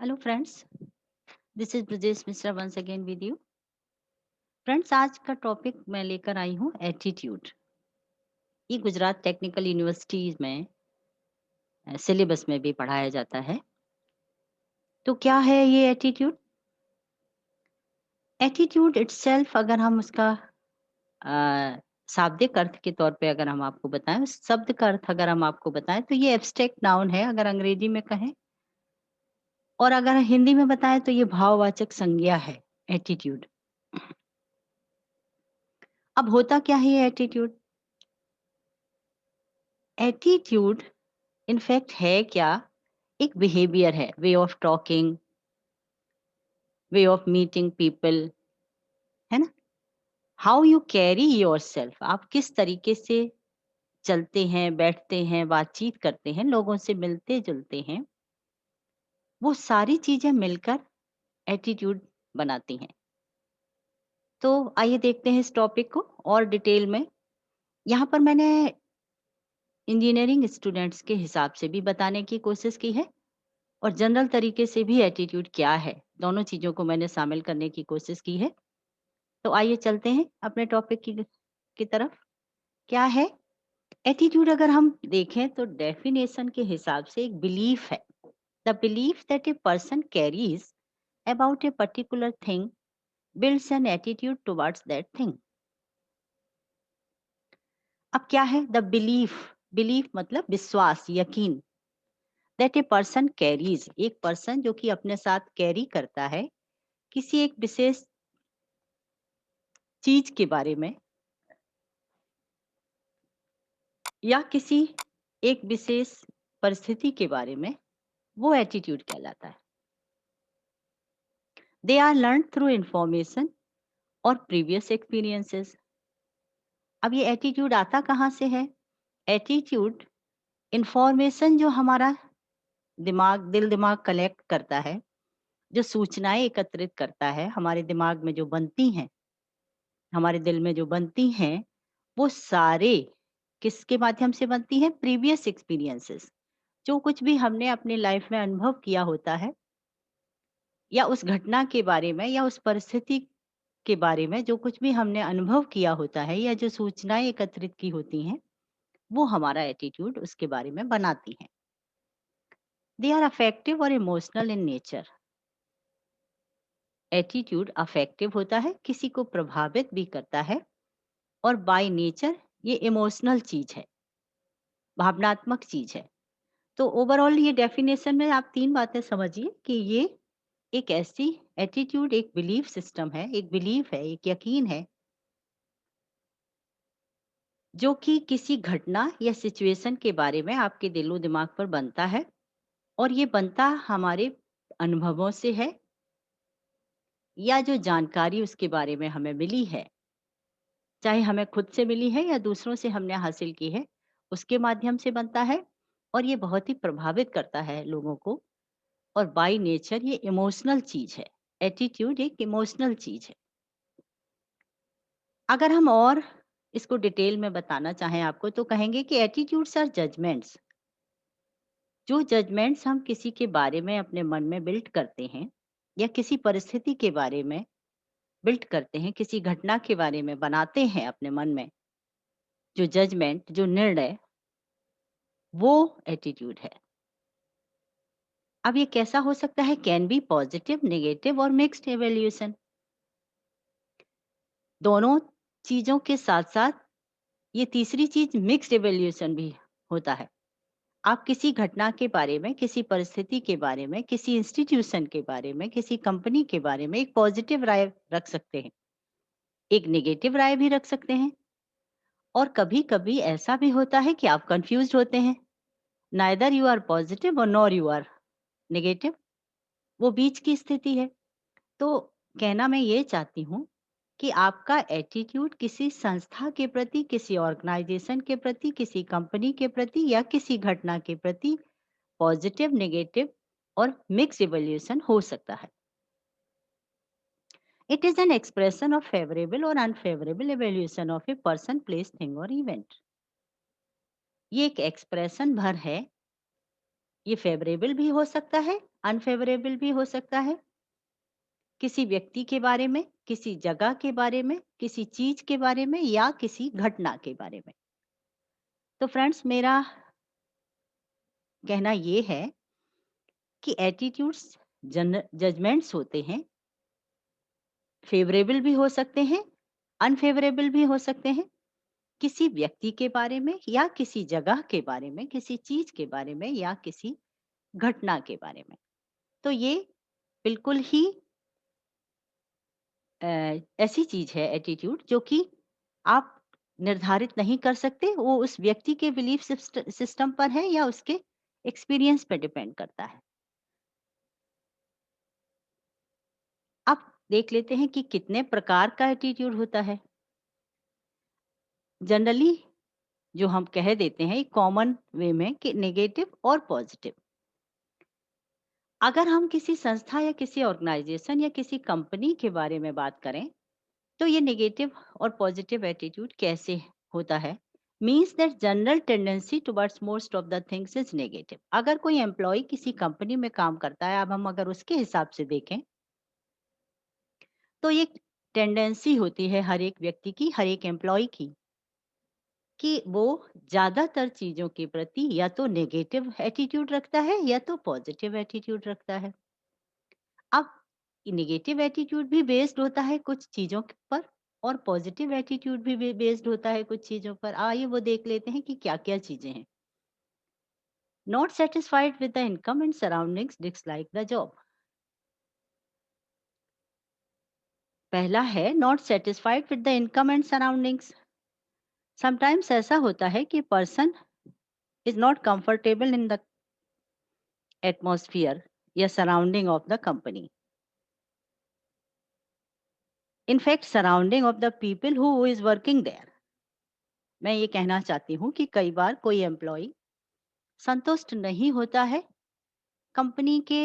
Hello friends, this is Brajesh Mishra once again with you. Friends, आज का topic मैं लेकर आई हूँ एटीट्यूड। ये गुजरात टेक्निकल यूनिवर्सिटीज में सिलेबस में भी पढ़ाया जाता है। तो क्या है ये एटीट्यूड? एटीट्यूड इटसेल्फ अगर हम उसका अ, शाब्दिक अर्थ के तौर पे अगर हम आपको बताएं, उस शब्द का अर्थ अगर हम आपको बताएं तो ये एब्स्ट्रैक्ट नाउन है अगर अंग्रेजी में कहें, और अगर हिंदी में बताएं तो ये भाववाचक संज्ञा है एटीट्यूड। अब होता क्या है ये एटीट्यूड? एटीट्यूड इनफैक्ट है क्या? एक बिहेवियर है, way of talking, way of meeting people, है ना? हाउ यू कैरी योरसेल्फ, आप किस तरीके से चलते हैं, बैठते हैं, बातचीत करते हैं, लोगों से मिलते जुलते हैं, वो सारी चीजें मिलकर एटीट्यूड बनाती हैं। तो आइए देखते हैं इस टॉपिक को और डिटेल में। यहाँ पर मैंने इंजीनियरिंग स्टूडेंट्स के हिसाब से भी बताने की कोशिश की है और जनरल तरीके से भी एटीट्यूड क्या है, दोनों चीजों को मैंने शामिल करने की कोशिश की है। तो आइए चलते हैं अपने टॉपिक की तरफ। क्या है एटीट्यूड? अगर हम देखें तो डेफिनेशन के हिसाब से एक बिलीफ है, the belief that a person carries about a particular thing builds an attitude towards that thing. अब क्या है द बिलीफ? बिलीफ मतलब विश्वास, यकीन। दैट ए पर्सन कैरीज, एक पर्सन जो कि अपने साथ कैरी करता है किसी एक विशेष चीज के बारे में या किसी एक विशेष परिस्थिति के बारे में, वो एटीट्यूड कहलाता है। They are learn through information और प्रीवियस एक्सपीरियंसेस। अब ये एटीट्यूड आता कहाँ से है? एटीट्यूड इंफॉर्मेशन जो हमारा दिल दिमाग कलेक्ट करता है, जो सूचनाएं एकत्रित करता है, हमारे दिमाग में जो बनती हैं, हमारे दिल में जो बनती हैं, वो सारे किसके माध्यम से बनती हैं? Previous experiences. जो कुछ भी हमने अपनी लाइफ में अनुभव किया होता है या उस घटना के बारे में या उस परिस्थिति के बारे में जो कुछ भी हमने अनुभव किया होता है या जो सूचनाएं एकत्रित की होती हैं, वो हमारा एटीट्यूड उसके बारे में बनाती हैं। दे आर अफेक्टिव और emotional in nature. Attitude affective होता है, किसी को प्रभावित भी करता है, और बाय नेचर ये इमोशनल चीज है, भावनात्मक चीज है। तो ओवरऑल ये डेफिनेशन में आप तीन बातें समझिए कि ये एक ऐसी एटीट्यूड, एक बिलीफ सिस्टम है, एक बिलीफ है, एक यकीन है, जो कि किसी घटना या सिचुएशन के बारे में आपके दिलो दिमाग पर बनता है, और ये बनता हमारे अनुभवों से है या जो जानकारी उसके बारे में हमें मिली है, चाहे हमें खुद से मिली है या दूसरों से हमने हासिल की है, उसके माध्यम से बनता है, और ये बहुत ही प्रभावित करता है लोगों को। और बाय नेचर ये इमोशनल चीज है, एटीट्यूड एक इमोशनल चीज है। अगर हम और इसको डिटेल में बताना चाहें आपको, तो कहेंगे कि एटीट्यूड्स आर जजमेंट्स। जो जजमेंट्स हम किसी के बारे में अपने मन में बिल्ड करते हैं या किसी परिस्थिति के बारे में बिल्ड करते हैं, किसी घटना के बारे में बनाते हैं अपने मन में, जो जजमेंट, जो निर्णय, वो एटीट्यूड है। अब ये कैसा हो सकता है? कैन बी पॉजिटिव, नेगेटिव और मिक्स्ड एवेल्यूशन। दोनों चीजों के साथ साथ ये तीसरी चीज मिक्स्ड एवेल्यूशन भी होता है। आप किसी घटना के बारे में, किसी परिस्थिति के बारे में, किसी इंस्टीट्यूशन के बारे में, किसी कंपनी के बारे में एक पॉजिटिव राय रख सकते हैं, एक नेगेटिव राय भी रख सकते हैं, और कभी कभी ऐसा भी होता है कि आप कंफ्यूज होते हैं, नाइदर यू आर पॉजिटिव और नॉर यू आर नेगेटिव, वो बीच की स्थिति है। तो कहना मैं ये चाहती हूँ कि आपका एटीट्यूड किसी संस्था के प्रति, किसी ऑर्गेनाइजेशन के प्रति, किसी कंपनी के प्रति या किसी घटना के प्रति पॉजिटिव, नेगेटिव और मिक्स इवोल्यूशन हो सकता है। It is an expression of favourable और unfavourable evolution of a person, place, thing और इवेंट। ये एक एक्सप्रेशन भर है, ये फेवरेबल भी हो सकता है अनफेवरेबल भी हो सकता है, किसी व्यक्ति के बारे में, किसी जगह के बारे में, किसी चीज के बारे में या किसी घटना के बारे में। तो फ्रेंड्स, मेरा कहना ये है कि एटीट्यूड्स जजमेंट्स होते हैं, फेवरेबल भी हो सकते हैं, अनफेवरेबल भी हो सकते हैं, किसी व्यक्ति के बारे में या किसी जगह के बारे में, किसी चीज के बारे में या किसी घटना के बारे में। तो ये बिल्कुल ही ऐसी चीज है एटीट्यूड, जो कि आप निर्धारित नहीं कर सकते। वो उस व्यक्ति के बिलीफ सिस्टम पर है या उसके एक्सपीरियंस पर डिपेंड करता है। अब देख लेते हैं कि कितने प्रकार का एटीट्यूड होता है। जनरली जो हम कह देते हैं कॉमन वे में कि नेगेटिव और पॉजिटिव। अगर हम किसी संस्था या किसी ऑर्गेनाइजेशन या किसी कंपनी के बारे में बात करें, तो ये नेगेटिव और पॉजिटिव एटीट्यूड कैसे होता है? Means that general tendency towards most of the things is negative. अगर कोई एम्प्लॉय किसी कंपनी में काम करता है, अब हम अगर उसके हिसाब से देखें, तो ये टेंडेंसी होती है हर एक व्यक्ति की, हर एक एम्प्लॉय की, कि वो ज्यादातर चीजों के प्रति या तो नेगेटिव एटीट्यूड रखता है या तो पॉजिटिव एटीट्यूड रखता है। अब नेगेटिव एटीट्यूड भी बेस्ड होता है कुछ चीजों पर, और पॉजिटिव एटीट्यूड भी बेस्ड होता है कुछ चीजों पर। आइए वो देख लेते हैं कि क्या क्या चीजें हैं। Not satisfied with the income and surroundings, dislike the job. पहला है not satisfied with the income and surroundings. Sometimes ऐसा होता है कि person is not comfortable in the atmosphere या surrounding of the company, in fact surrounding of the people who is working there। मैं ये कहना चाहती हूँ कि कई बार कोई एम्प्लॉय संतुष्ट नहीं होता है कंपनी के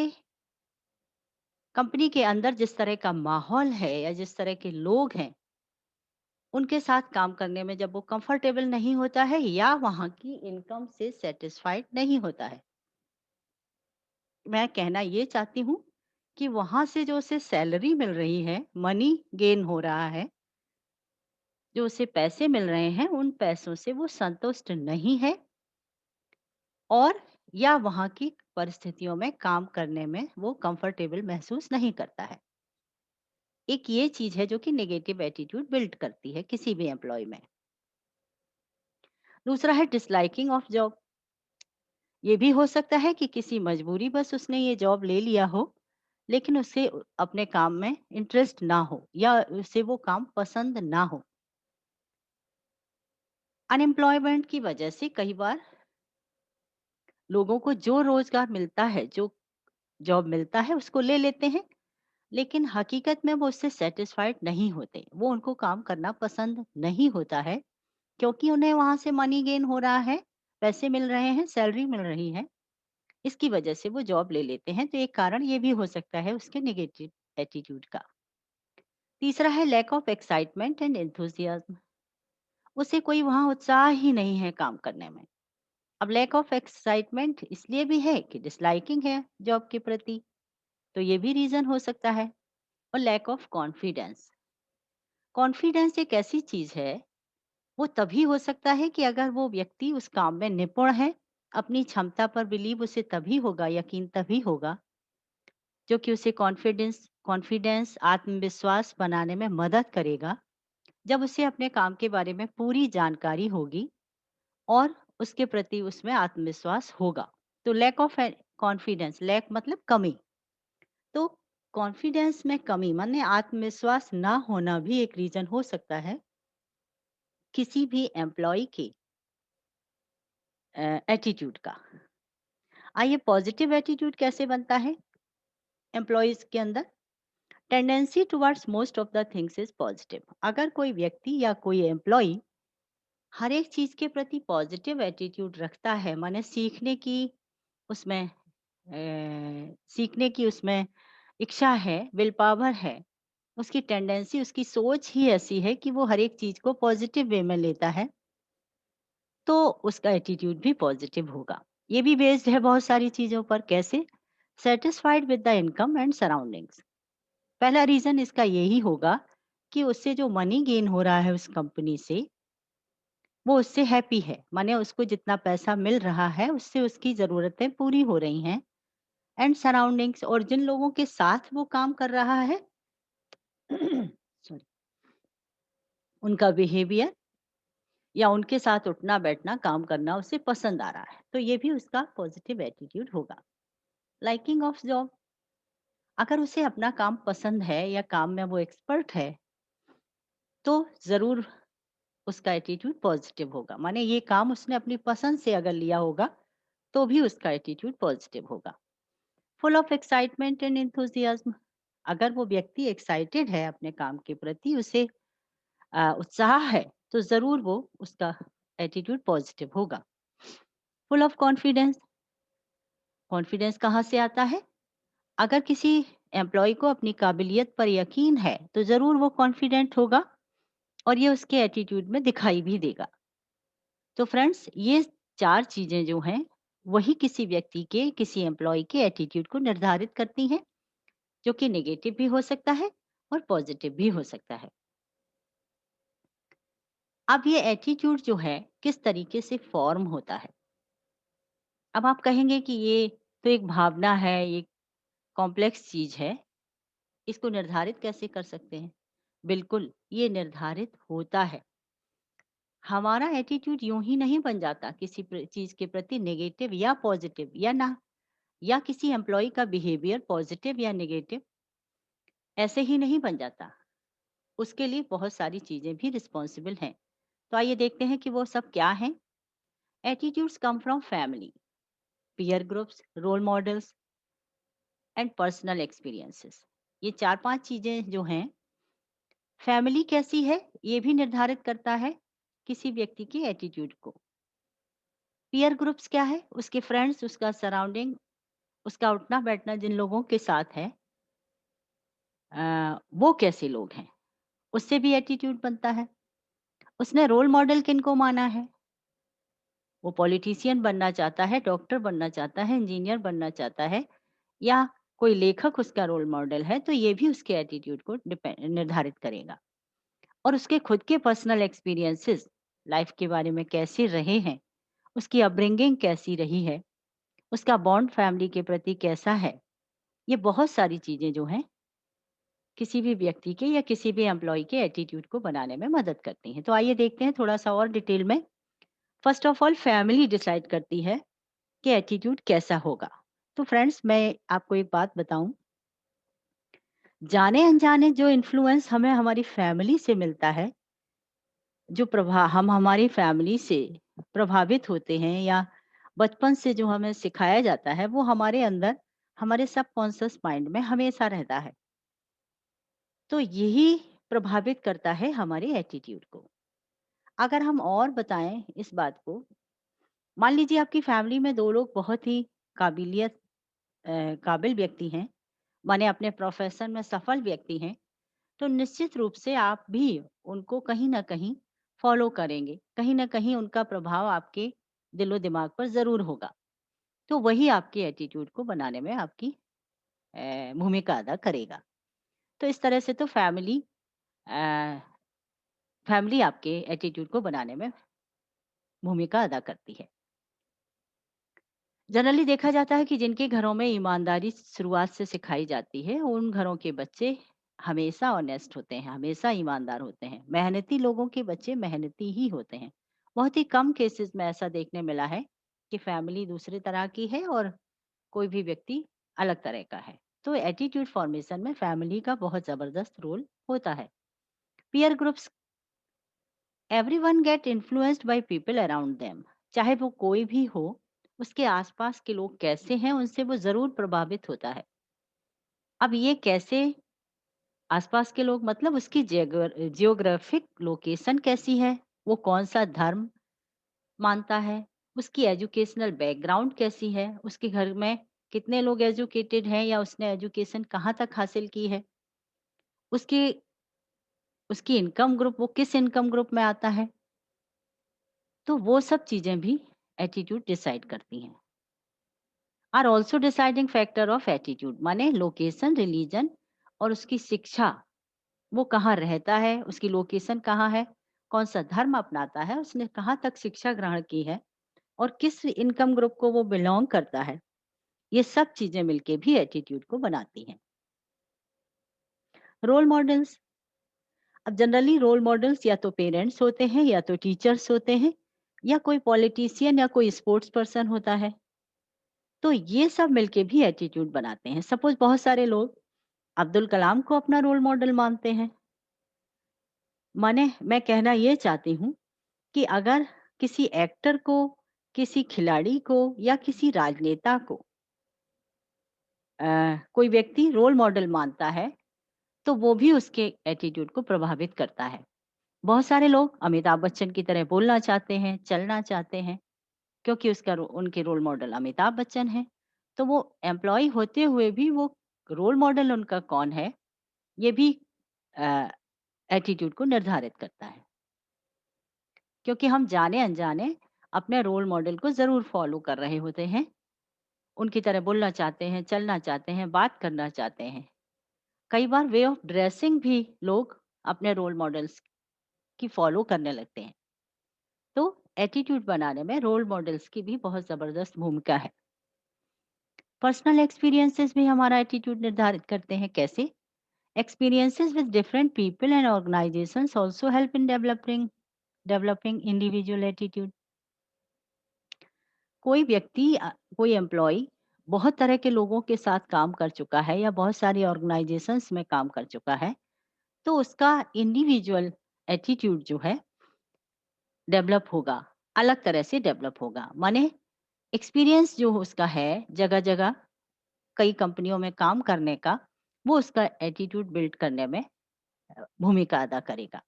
कंपनी के अंदर जिस तरह का माहौल है या जिस तरह के लोग हैं उनके साथ काम करने में, जब वो कंफर्टेबल नहीं होता है या वहाँ की इनकम से सेटिस्फाइड नहीं होता है। मैं कहना ये चाहती हूँ कि वहां से जो उसे सैलरी मिल रही है, मनी गेन हो रहा है, जो उसे पैसे मिल रहे हैं, उन पैसों से वो संतुष्ट नहीं है, और या वहाँ की परिस्थितियों में काम करने में वो कंफर्टेबल महसूस नहीं करता है। एक ये चीज है जो कि नेगेटिव एटीट्यूड बिल्ड करती है किसी भी एम्प्लॉय में। दूसरा है डिसलाइकिंग ऑफ जॉब। ये भी हो सकता है कि किसी मजबूरी बस उसने ये जॉब ले लिया हो, लेकिन उसे अपने काम में इंटरेस्ट ना हो या उसे वो काम पसंद ना हो। अनएम्प्लॉयमेंट की वजह से कई बार लोगों को जो रोजगार मिलता है, जो जॉब मिलता है, उसको ले लेते हैं, लेकिन हकीकत में वो उससे सेटिस्फाइड नहीं होते। वो उनको काम करना पसंद नहीं होता है, क्योंकि उन्हें वहां से मनी गेन हो रहा है, पैसे मिल रहे हैं, सैलरी मिल रही है, इसकी वजह से वो जॉब ले लेते हैं। तो एक कारण ये भी हो सकता है उसके नेगेटिव एटीट्यूड का। तीसरा है lack of excitement and enthusiasm. उसे कोई वहां उत्साह ही नहीं है काम करने में। अब लैक ऑफ एक्साइटमेंट इसलिए भी है कि डिसलाइकिंग है जॉब के प्रति, तो ये भी रीजन हो सकता है। और लैक ऑफ कॉन्फिडेंस। कॉन्फिडेंस एक ऐसी चीज है, वो तभी हो सकता है कि अगर वो व्यक्ति उस काम में निपुण है। अपनी क्षमता पर बिलीव उसे तभी होगा, यकीन तभी होगा, जो कि उसे कॉन्फिडेंस कॉन्फिडेंस आत्मविश्वास बनाने में मदद करेगा, जब उसे अपने काम के बारे में पूरी जानकारी होगी और उसके प्रति उसमें आत्मविश्वास होगा। तो लैक ऑफ कॉन्फिडेंस, लैक मतलब कमी, तो कॉन्फिडेंस में कमी माने आत्मविश्वास ना होना भी एक रीजन हो सकता है किसी भी एम्प्लॉय के एटीट्यूड का। आइए पॉजिटिव एटीट्यूड कैसे बनता है एम्प्लॉयज के अंदर। Tendency towards most of the things is positive. अगर कोई व्यक्ति या कोई एम्प्लॉय हर एक चीज के प्रति पॉजिटिव एटीट्यूड रखता है, माने सीखने की उसमें इच्छा है, विल पावर है, उसकी टेंडेंसी, उसकी सोच ही ऐसी है कि वो हर एक चीज को पॉजिटिव वे में लेता है, तो उसका एटीट्यूड भी पॉजिटिव होगा। ये भी बेस्ड है बहुत सारी चीजों पर। कैसे? Satisfied with the income and surroundings. पहला रीजन इसका यही होगा कि उससे जो मनी गेन हो रहा है उस कंपनी से, वो उससे हैप्पी है, माने उसको जितना पैसा मिल रहा है उससे उसकी ज़रूरतें पूरी हो रही हैं। एंड सराउंडिंग्स, और जिन लोगों के साथ वो काम कर रहा है सॉरी, उनका बिहेवियर या उनके साथ उठना बैठना काम करना उसे पसंद आ रहा है, तो ये भी उसका पॉजिटिव एटीट्यूड होगा। लाइकिंग ऑफ जॉब, अगर उसे अपना काम पसंद है या काम में वो एक्सपर्ट है, तो ज़रूर उसका एटीट्यूड पॉजिटिव होगा। माने ये काम उसने अपनी पसंद से अगर लिया होगा तो भी उसका एटीट्यूड पॉजिटिव होगा। Full of excitement and enthusiasm, अगर वो व्यक्ति एक्साइटेड है अपने काम के प्रति, उसे उत्साह है, तो ज़रूर वो उसका एटीट्यूड पॉजिटिव होगा। फुल ऑफ कॉन्फिडेंस, कॉन्फिडेंस कहाँ से आता है? अगर किसी एम्प्लॉय को अपनी काबिलियत पर यकीन है तो ज़रूर वो कॉन्फिडेंट होगा और ये उसके एटीट्यूड में दिखाई भी देगा। तो फ्रेंड्स, ये 4 चीज़ें जो हैं, वही किसी व्यक्ति के, किसी एम्प्लॉयी के एटीट्यूड को निर्धारित करती हैं, जो कि नेगेटिव भी हो सकता है और पॉजिटिव भी हो सकता है। अब ये एटीट्यूड जो है, किस तरीके से फॉर्म होता है? अब आप कहेंगे कि ये तो एक भावना है, ये कॉम्प्लेक्स चीज़ है, इसको निर्धारित कैसे कर सकते हैं? बिल्कुल, ये निर्धारित होता है। हमारा एटीट्यूड यूँ ही नहीं बन जाता किसी चीज़ के प्रति नेगेटिव या पॉजिटिव, या किसी एम्प्लॉयी का बिहेवियर पॉजिटिव या नेगेटिव ऐसे ही नहीं बन जाता। उसके लिए बहुत सारी चीज़ें भी रिस्पॉन्सिबल हैं। तो आइए देखते हैं कि वो सब क्या हैं। Attitudes come from family, peer groups, role models and personal experiences. ये 4-5 चीज़ें जो हैं, फैमिली कैसी है ये भी निर्धारित करता है किसी व्यक्ति की एटीट्यूड को। पीयर ग्रुप्स क्या है? उसके फ्रेंड्स, उसका सराउंडिंग, उसका उठना बैठना जिन लोगों के साथ है, वो कैसे लोग हैं, उससे भी एटीट्यूड बनता है। उसने रोल मॉडल किनको माना है? वो पॉलिटिशियन बनना चाहता है, डॉक्टर बनना चाहता है, इंजीनियर बनना चाहता है, या कोई लेखक उसका रोल मॉडल है, तो ये भी उसके एटीट्यूड को निर्धारित करेगा। और उसके खुद के पर्सनल एक्सपीरियंसेस, लाइफ के बारे में कैसे रहे हैं, उसकी अपब्रिंगिंग कैसी रही है, उसका बॉन्ड फैमिली के प्रति कैसा है, ये बहुत सारी चीज़ें जो हैं, किसी भी व्यक्ति के या किसी भी एम्प्लॉय के एटीट्यूड को बनाने में मदद करती हैं। तो आइए देखते हैं थोड़ा सा और डिटेल में। First of all, family decide करती है कि एटीट्यूड कैसा होगा। तो फ्रेंड्स, मैं आपको एक बात बताऊं, जाने अनजाने जो इन्फ्लुएंस हमें हमारी फैमिली से मिलता है, जो प्रभाव हम हमारी फैमिली से प्रभावित होते हैं, या बचपन से जो हमें सिखाया जाता है, वो हमारे अंदर, हमारे सबकॉन्शियस माइंड में हमेशा रहता है। तो यही प्रभावित करता है हमारे एटीट्यूड को। अगर हम और बताएं इस बात को, मान लीजिए आपकी फैमिली में 2 लोग बहुत ही काबिलियत काबिल व्यक्ति हैं, माने अपने प्रोफेशन में सफल व्यक्ति हैं, तो निश्चित रूप से आप भी उनको कहीं न कहीं फॉलो करेंगे। कहीं न कहीं उनका प्रभाव आपके दिलो-दिमाग पर ज़रूर होगा। तो वही आपके एटीट्यूड को बनाने में आपकी भूमिका अदा करेगा। तो इस तरह से तो अ, फैमिली आपके एटीट्यूड को बनाने में भूमिका अदा करती है। जनरली देखा जाता है कि जिनके घरों में ईमानदारी शुरुआत से सिखाई जाती है, उन घरों के बच्चे हमेशा ऑनेस्ट होते हैं, हमेशा ईमानदार होते हैं। मेहनती लोगों के बच्चे मेहनती ही होते हैं। बहुत ही कम केसेस में ऐसा देखने मिला है कि फैमिली दूसरी तरह की है और कोई भी व्यक्ति अलग तरह का है। तो एटीट्यूड फॉर्मेशन में फैमिली का बहुत जबरदस्त रोल होता है। Peer groups, everyone get influenced by people around them. चाहे वो कोई भी हो, उसके आसपास के लोग कैसे हैं, उनसे वो जरूर प्रभावित होता है। अब ये कैसे? आसपास के लोग मतलब उसकी जियोग्राफिक लोकेशन कैसी है, वो कौन सा धर्म मानता है, उसकी एजुकेशनल बैकग्राउंड कैसी है, उसके घर में कितने लोग एजुकेटेड हैं या उसने एजुकेशन कहाँ तक हासिल की है, उसकी उसकी इनकम ग्रुप, वो किस इनकम ग्रुप में आता है, तो वो सब चीजें भी एटीट्यूड डिसाइड करती हैं। Are also deciding factor of attitude, माने लोकेशन, रिलीजन और उसकी शिक्षा, वो कहाँ रहता है, उसकी लोकेशन कहाँ है, कौन सा धर्म अपनाता है, उसने कहाँ तक शिक्षा ग्रहण की है और किस इनकम ग्रुप को वो बिलोंग करता है, ये सब चीजें मिलके भी एटीट्यूड को बनाती हैं। रोल मॉडल्स, अब जनरली रोल मॉडल्स या तो पेरेंट्स होते हैं या तो टीचर्स होते हैं या कोई पॉलिटिशियन या कोई स्पोर्ट्स पर्सन होता है। तो ये सब मिलके भी एटीट्यूड बनाते हैं। सपोज बहुत सारे लोग अब्दुल कलाम को अपना रोल मॉडल मानते हैं। माने मैं कहना ये चाहती हूँ कि अगर किसी एक्टर को, किसी खिलाड़ी को या किसी राजनेता को कोई व्यक्ति रोल मॉडल मानता है, तो वो भी उसके एटीट्यूड को प्रभावित करता है। बहुत सारे लोग अमिताभ बच्चन की तरह बोलना चाहते हैं, चलना चाहते हैं, क्योंकि उनके रोल मॉडल अमिताभ बच्चन हैं। तो वो एम्प्लॉय होते हुए भी वो रोल मॉडल उनका कौन है, ये भी एटीट्यूड को निर्धारित करता है। क्योंकि हम जाने अनजाने अपने रोल मॉडल को ज़रूर फॉलो कर रहे होते हैं। उनकी तरह बोलना चाहते हैं, चलना चाहते हैं, बात करना चाहते हैं। कई बार वे ऑफ ड्रेसिंग भी लोग अपने रोल मॉडल्स की फॉलो करने लगते हैं। तो एटीट्यूड बनाने में रोल मॉडल्स की भी बहुत ज़बरदस्त भूमिका है। पर्सनल एक्सपीरियंसेस भी हमारा एटीट्यूड निर्धारित करते हैं। कैसे? Experiences with different people and organisations also help in developing individual attitude. कोई व्यक्ति कोई एम्प्लॉय बहुत तरह के लोगों के साथ काम कर चुका है या बहुत सारी ऑर्गेनाइजेशंस में काम कर चुका है, तो उसका इंडिविजुअल एटीट्यूड जो है डेवलप होगा, अलग तरह से डेवलप होगा। माने एक्सपीरियंस जो उसका है जगह जगह कई कंपनियों में काम करने का, वो उसका एटीट्यूड बिल्ड करने में भूमिका अदा करेगा।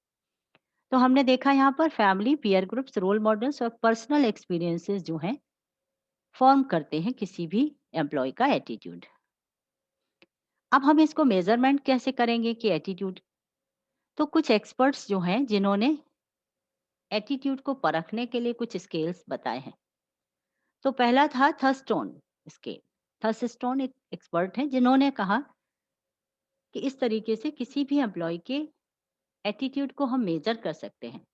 तो हमने देखा यहाँ पर family, peer groups, role models और पर्सनल एक्सपीरियंसेस जो हैं फॉर्म करते हैं किसी भी एम्प्लॉय का एटीट्यूड। अब हम इसको मेजरमेंट कैसे करेंगे कि एटीट्यूड, तो कुछ एक्सपर्ट्स जो हैं जिन्होंने एटीट्यूड को परखने के लिए कुछ स्केल्स बताए हैं। तो पहला था थर्स्टोन स्केल। थर्स्टोन एक एक्सपर्ट हैं जिन्होंने कहा कि इस तरीके से किसी भी एम्प्लॉय के एटीट्यूड को हम मेजर कर सकते हैं।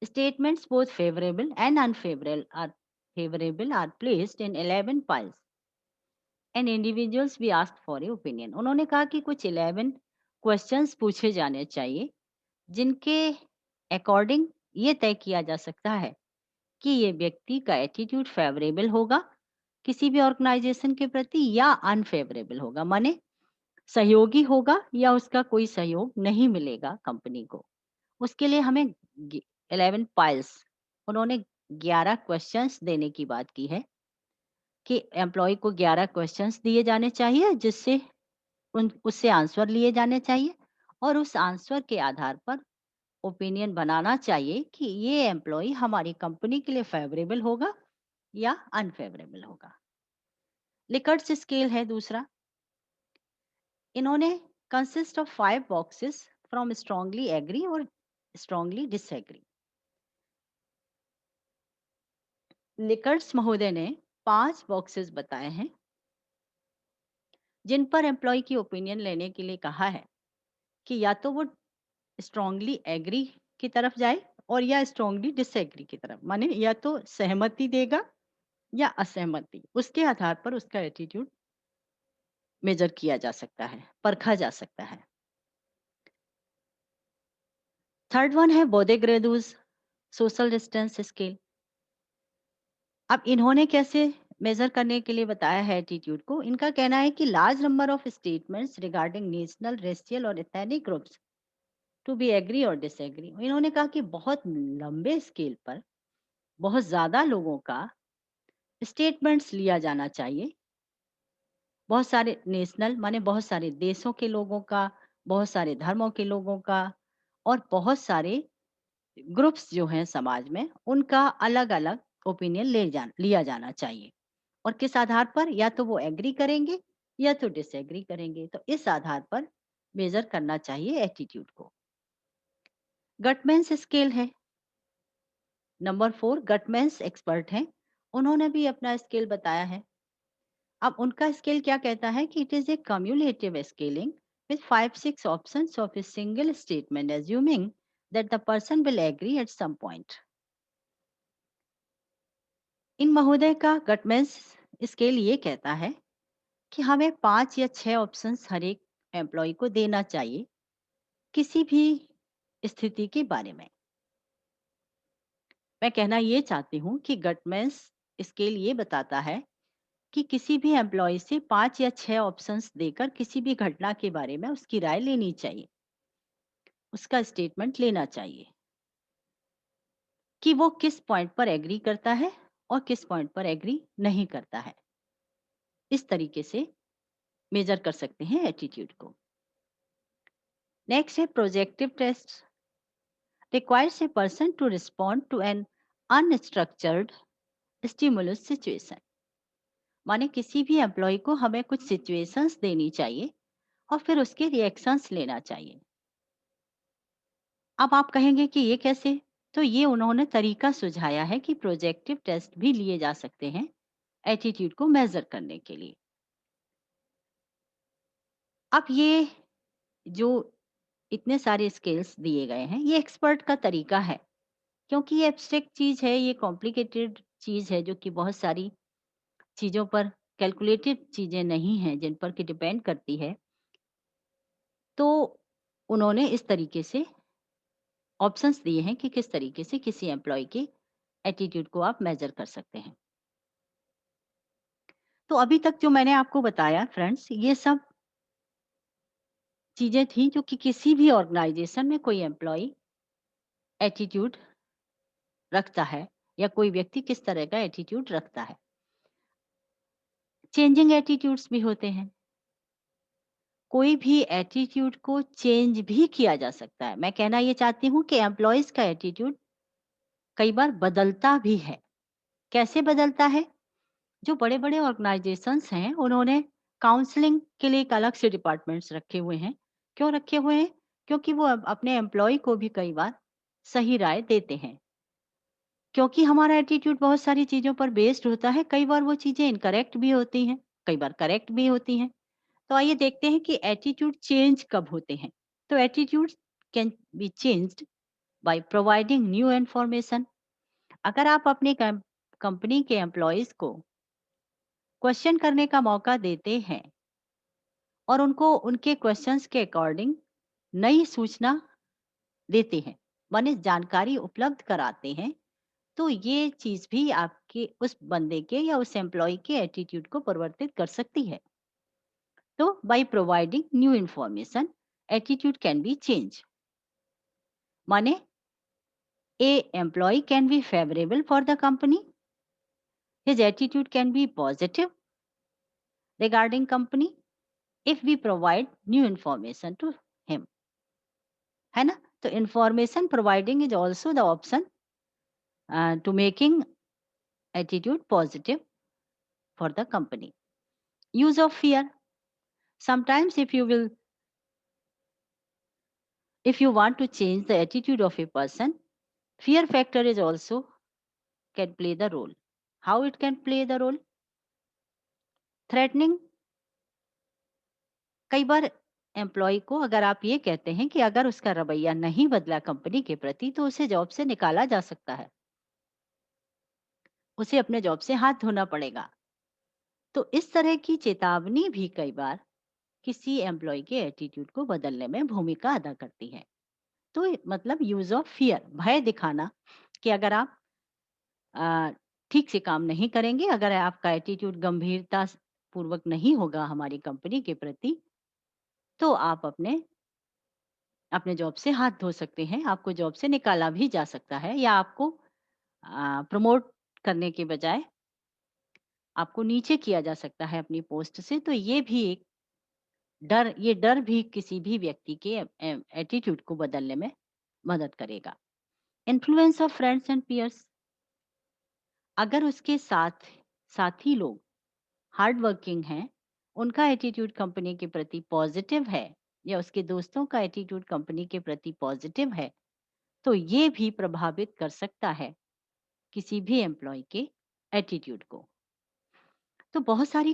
Statements both favourable are placed in 11 piles and individuals be asked for a opinion. उन्होंने कहा कि कुछ 11 क्वेश्चंस पूछे जाने चाहिए जिनके अकॉर्डिंग ये तय किया जा सकता है कि ये व्यक्ति का एटीट्यूड फेवरेबल होगा किसी भी ऑर्गेनाइजेशन के प्रति या अनफेवरेबल होगा, माने सहयोगी होगा या उसका कोई सहयोग नहीं मिलेगा कंपनी को। उसके लिए हमें 11 पाइल्स, उन्होंने 11 क्वेश्चंस देने की बात की है कि एम्प्लॉय को 11 क्वेश्चंस दिए जाने चाहिए जिससे उन उससे आंसर लिए जाने चाहिए और उस आंसर के आधार पर ओपिनियन बनाना चाहिए कि ये एम्प्लॉय हमारी कंपनी के लिए फेवरेबल होगा या अनफेवरेबल होगा। लिकर्ट्स स्केल है दूसरा। इन्होंने consist of 5 boxes from strongly agree और स्ट्रांगली डिसएग्री। लिकर्ट्स महोदय ने 5 बॉक्सेस बताए हैं जिन पर एम्प्लॉय की ओपिनियन लेने के लिए कहा है कि या तो वो स्ट्रांगली एग्री की तरफ जाए और या स्ट्रांगली डिसएग्री की तरफ, माने या तो सहमति देगा या असहमति, उसके आधार पर उसका एटीट्यूड मेजर किया जा सकता है, परखा जा सकता है। थर्ड वन है बोदेग्रेडूज सोशल डिस्टेंस स्केल। अब इन्होंने कैसे मेजर करने के लिए बताया है एटीट्यूड को। इनका कहना है कि large number of statements regarding national, racial और ethnic groups to be agree और डिसएग्री। इन्होंने कहा कि बहुत लंबे स्केल पर बहुत ज्यादा लोगों का स्टेटमेंट्स लिया जाना चाहिए। बहुत सारे नेशनल माने बहुत सारे देशों के लोगों का, बहुत सारे धर्मों के लोगों का और बहुत सारे ग्रुप्स जो हैं समाज में, उनका अलग अलग ओपिनियन लिया जाना चाहिए। और किस आधार पर? या तो वो एग्री करेंगे या तो डिसएग्री करेंगे। तो इस आधार पर मेजर करना चाहिए एटीट्यूड को। गटमेंस स्केल है नंबर 4। गटमेंस एक्सपर्ट हैं, उन्होंने भी अपना स्केल बताया है। अब उनका स्केल क्या कहता है कि it is a cumulative scaling with 5-6 options of a single statement assuming that the person will agree at some point. इन महोदय का गटमेंस स्केल ये कहता है कि हमें 5 या 6 ऑप्शंस हर एक एम्प्लॉय को देना चाहिए किसी भी स्थिति के बारे में। मैं कहना ये चाहती हूँ कि गटमेंस स्केल ये बताता है कि किसी भी एम्प्लॉय से 5 या 6 ऑप्शंस देकर किसी भी घटना के बारे में उसकी राय लेनी चाहिए, उसका स्टेटमेंट लेना चाहिए कि वो किस पॉइंट पर एग्री करता है और किस पॉइंट पर एग्री नहीं करता है। इस तरीके से मेजर कर सकते हैं एटीट्यूड को। नेक्स्ट है projective test. Requires a person to respond to an unstructured stimulus situation. माने किसी भी एम्प्लॉय को हमें कुछ सिचुएशंस देनी चाहिए और फिर उसके रिएक्शंस लेना चाहिए। अब आप कहेंगे कि ये कैसे? तो ये उन्होंने तरीका सुझाया है कि प्रोजेक्टिव टेस्ट भी लिए जा सकते हैं एटीट्यूड को मेजर करने के लिए। अब ये जो इतने सारे स्किल्स दिए गए हैं, ये एक्सपर्ट का तरीका है, क्योंकि ये एब्स्ट्रैक्ट चीज है, ये कॉम्प्लिकेटेड चीज है जो कि बहुत सारी चीजों पर कैलकुलेटेड चीजें नहीं हैं जिन पर कि डिपेंड करती है। तो उन्होंने इस तरीके से ऑप्शंस दिए हैं कि किस तरीके से किसी एम्प्लॉय के एटीट्यूड को आप मेजर कर सकते हैं। तो अभी तक जो मैंने आपको बताया फ्रेंड्स, ये सब चीजें थी जो कि किसी भी ऑर्गेनाइजेशन में कोई एम्प्लॉय एटीट्यूड रखता है या कोई व्यक्ति किस तरह का एटीट्यूड रखता है। चेंजिंग एटीट्यूड्स भी होते हैं। कोई भी एटीट्यूड को चेंज भी किया जा सकता है। मैं कहना ये चाहती हूँ कि एम्प्लॉइज का एटीट्यूड कई बार बदलता भी है। कैसे बदलता है? जो बड़े-बड़े ऑर्गेनाइजेशंस हैं, उन्होंने काउंसलिंग के लिए एक अलग से डिपार्टमेंट्स रखे हुए हैं। क्यों रखे हुए हैं? क्योंकि वो अपने एम्प्लॉय को भी कई बार सही राय देते हैं। क्योंकि हमारा एटीट्यूड बहुत सारी चीज़ों पर बेस्ड होता है, कई बार वो चीज़ें इनकरेक्ट भी होती हैं, कई बार करेक्ट भी होती हैं। तो आइए देखते हैं कि एटीट्यूड चेंज कब होते हैं। तो attitude can be changed by providing new information. अगर आप अपनी कंपनी के एम्प्लॉयज को क्वेश्चन करने का मौका देते हैं और उनको उनके क्वेश्चंस के अकॉर्डिंग नई सूचना देते हैं, माने जानकारी उपलब्ध कराते हैं, तो ये चीज भी आपके उस बंदे के या उस एम्प्लॉय के एटीट्यूड को परिवर्तित कर सकती है। तो by providing new information attitude can be change. माने a employee can be favorable for the company, his attitude can be positive regarding company if we provide new information to him, है ना? तो information providing is also the option to making attitude positive for the company. Use of fear. Sometimes if you want to change the attitude of a person, fear factor is also can play the role. How it can play the role? Threatening. कई बार employ को अगर आप ये कहते हैं कि अगर उसका रवैया नहीं बदला कंपनी के प्रति तो उसे जॉब से निकाला जा सकता है, उसे अपने जॉब से हाथ धोना पड़ेगा। तो इस तरह की चेतावनी भी कई बार किसी एम्प्लॉय के एटीट्यूड को बदलने में भूमिका अदा करती है। तो मतलब यूज ऑफ फियर, भय दिखाना कि अगर आप अ, ठीक से काम नहीं करेंगे, अगर आपका एटीट्यूड गंभीरता पूर्वक नहीं होगा हमारी कंपनी के प्रति, तो आप अपने अपने जॉब से हाथ धो सकते हैं, आपको जॉब से निकाला भी जा सकता है या आपको प्रमोट करने के बजाय आपको नीचे किया जा सकता है अपनी पोस्ट से। तो ये डर भी किसी भी व्यक्ति के एटीट्यूड को बदलने में मदद करेगा। Influence of friends and peers. अगर उसके साथी लोग हार्ड वर्किंग हैं, उनका एटीट्यूड कंपनी के प्रति पॉजिटिव है या उसके दोस्तों का एटीट्यूड कंपनी के प्रति पॉजिटिव है, तो ये भी प्रभावित कर सकता है किसी भी एम्प्लॉय के एटीट्यूड को। तो बहुत सारी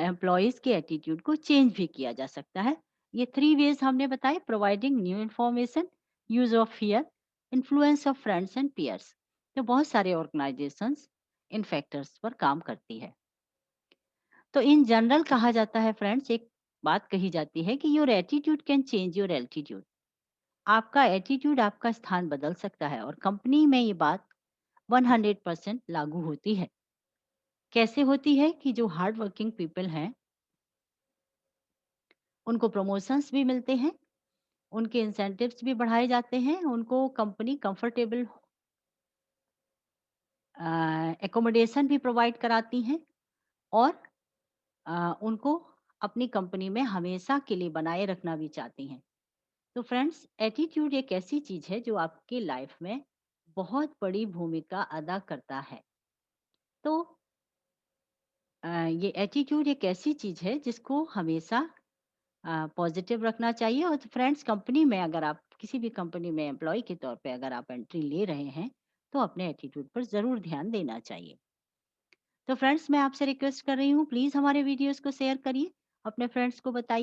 एम्प्लॉयज़ के एटीट्यूड को चेंज भी किया जा सकता है। ये 3 वेज़ हमने बताए, providing new information, use of fear, influence of friends and peers. तो बहुत सारे ऑर्गेनाइजेशंस इन फैक्टर्स पर काम करती है। तो इन जनरल कहा जाता है फ्रेंड्स, एक बात कही जाती है कि your attitude can change your altitude. आपका एटीट्यूड आपका स्थान बदल सकता है, और कंपनी में ये बात 100% लागू होती है। कैसे होती है कि जो हार्ड वर्किंग पीपल हैं, उनको प्रमोशंस भी मिलते हैं, उनके इंसेंटिव्स भी बढ़ाए जाते हैं, उनको कंपनी कंफर्टेबल एकोमोडेशन भी प्रोवाइड कराती हैं, और उनको अपनी कंपनी में हमेशा के लिए बनाए रखना भी चाहती हैं। तो फ्रेंड्स, एटीट्यूड एक ऐसी चीज है जो आपकी लाइफ में बहुत बड़ी भूमिका अदा करता है। तो ये एटीट्यूड एक ऐसी चीज है जिसको हमेशा पॉजिटिव रखना चाहिए। और फ्रेंड्स, कंपनी में अगर आप किसी भी कंपनी में एम्प्लॉय के तौर पे अगर आप एंट्री ले रहे हैं, तो अपने एटीट्यूड पर ज़रूर ध्यान देना चाहिए। तो फ्रेंड्स, मैं आपसे रिक्वेस्ट कर रही हूँ, प्लीज़ हमारे वीडियोस को शेयर करिए, अपने फ्रेंड्स को बताइए।